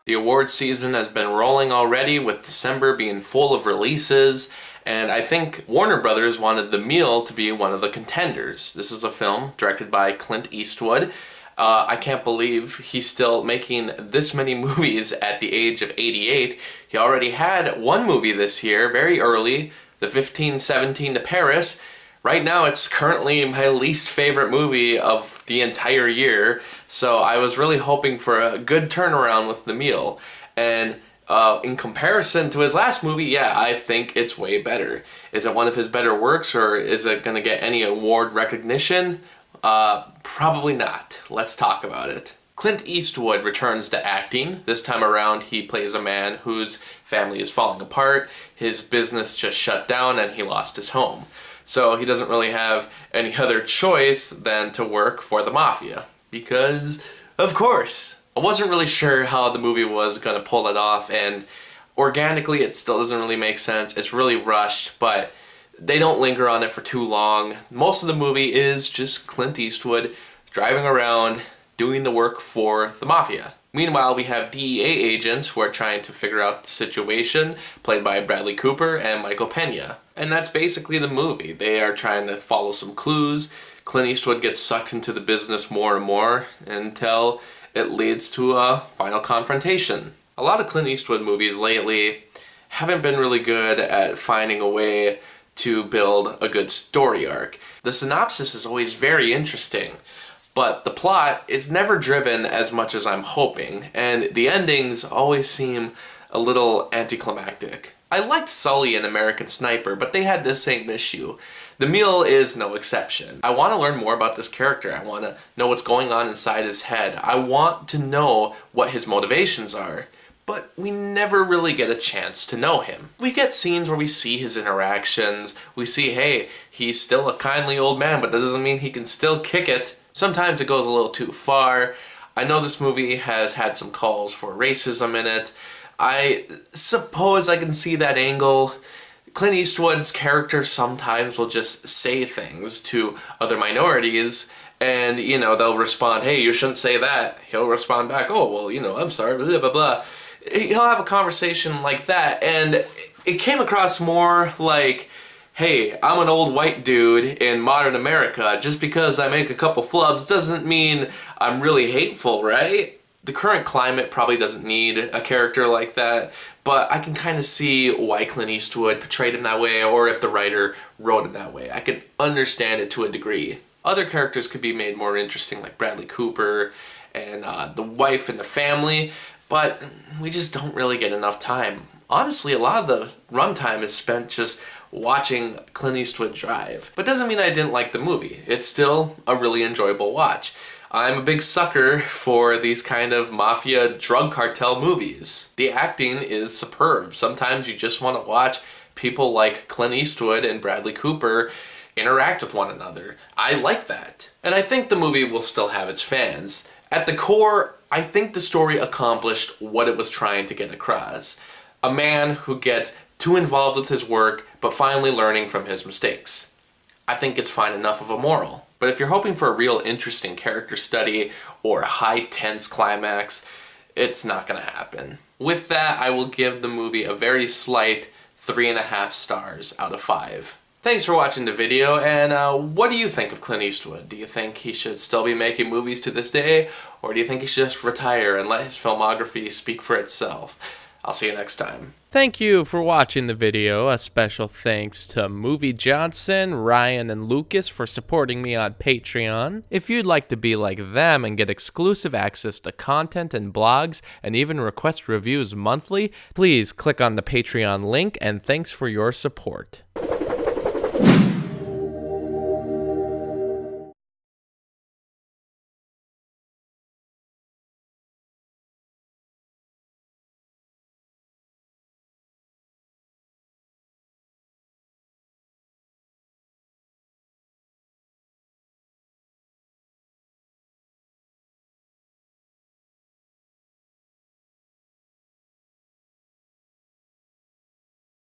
The awards season has been rolling already, with December being full of releases, and I think Warner Brothers wanted The Mule to be one of the contenders. This is a film directed by Clint Eastwood. I can't believe he's still making this many movies at the age of 88. He already had one movie this year, very early, the 1517 to Paris. Right now, it's currently my least favorite movie of the entire year, so I was really hoping for a good turnaround with The Mule. And in comparison to his last movie, yeah, I think it's way better. Is it one of his better works, or is it going to get any award recognition? Probably not. Let's talk about it. Clint Eastwood returns to acting. This time around, he plays a man whose family is falling apart, his business just shut down, and he lost his home. So he doesn't really have any other choice than to work for the mafia. Because, of course. I wasn't really sure how the movie was going to pull it off, and organically it still doesn't really make sense. It's really rushed, but they don't linger on it for too long. Most of the movie is just Clint Eastwood driving around, doing the work for the mafia. Meanwhile, we have DEA agents who are trying to figure out the situation, played by Bradley Cooper and Michael Pena. And that's basically the movie. They are trying to follow some clues. Clint Eastwood gets sucked into the business more and more until it leads to a final confrontation. A lot of Clint Eastwood movies lately haven't been really good at finding a way to build a good story arc. The synopsis is always very interesting, but the plot is never driven as much as I'm hoping, and the endings always seem a little anticlimactic. I liked Sully in American Sniper, but they had this same issue. The Mule is no exception. I want to learn more about this character. I want to know what's going on inside his head. I want to know what his motivations are. But we never really get a chance to know him. We get scenes where we see his interactions. We see, hey, he's still a kindly old man, but that doesn't mean he can still kick it. Sometimes it goes a little too far. I know this movie has had some calls for racism in it. I suppose I can see that angle. Clint Eastwood's character sometimes will just say things to other minorities, and, they'll respond, hey, you shouldn't say that. He'll respond back, oh, well, I'm sorry, blah, blah, blah. He'll have a conversation like that, and it came across more like, hey, I'm an old white dude in modern America. Just because I make a couple flubs doesn't mean I'm really hateful, right? The current climate probably doesn't need a character like that, but I can kind of see why Clint Eastwood portrayed him that way, or if the writer wrote him that way. I can understand it to a degree. Other characters could be made more interesting, like Bradley Cooper and the wife and the family, but we just don't really get enough time. Honestly, a lot of the runtime is spent just watching Clint Eastwood drive. But doesn't mean I didn't like the movie. It's still a really enjoyable watch. I'm a big sucker for these kind of mafia drug cartel movies. The acting is superb. Sometimes you just want to watch people like Clint Eastwood and Bradley Cooper interact with one another. I like that. And I think the movie will still have its fans. At the core, I think the story accomplished what it was trying to get across. A man who gets too involved with his work, but finally learning from his mistakes. I think it's fine enough of a moral. But if you're hoping for a real interesting character study or a high tense climax, it's not gonna happen. With that, I will give the movie a very slight 3.5 stars out of 5. Thanks for watching the video, and what do you think of Clint Eastwood? Do you think he should still be making movies to this day, or do you think he should just retire and let his filmography speak for itself? I'll see you next time. Thank you for watching the video. A special thanks to Movie Johnson, Ryan, and Lucas for supporting me on Patreon. If you'd like to be like them and get exclusive access to content and blogs, and even request reviews monthly, please click on the Patreon link, and thanks for your support.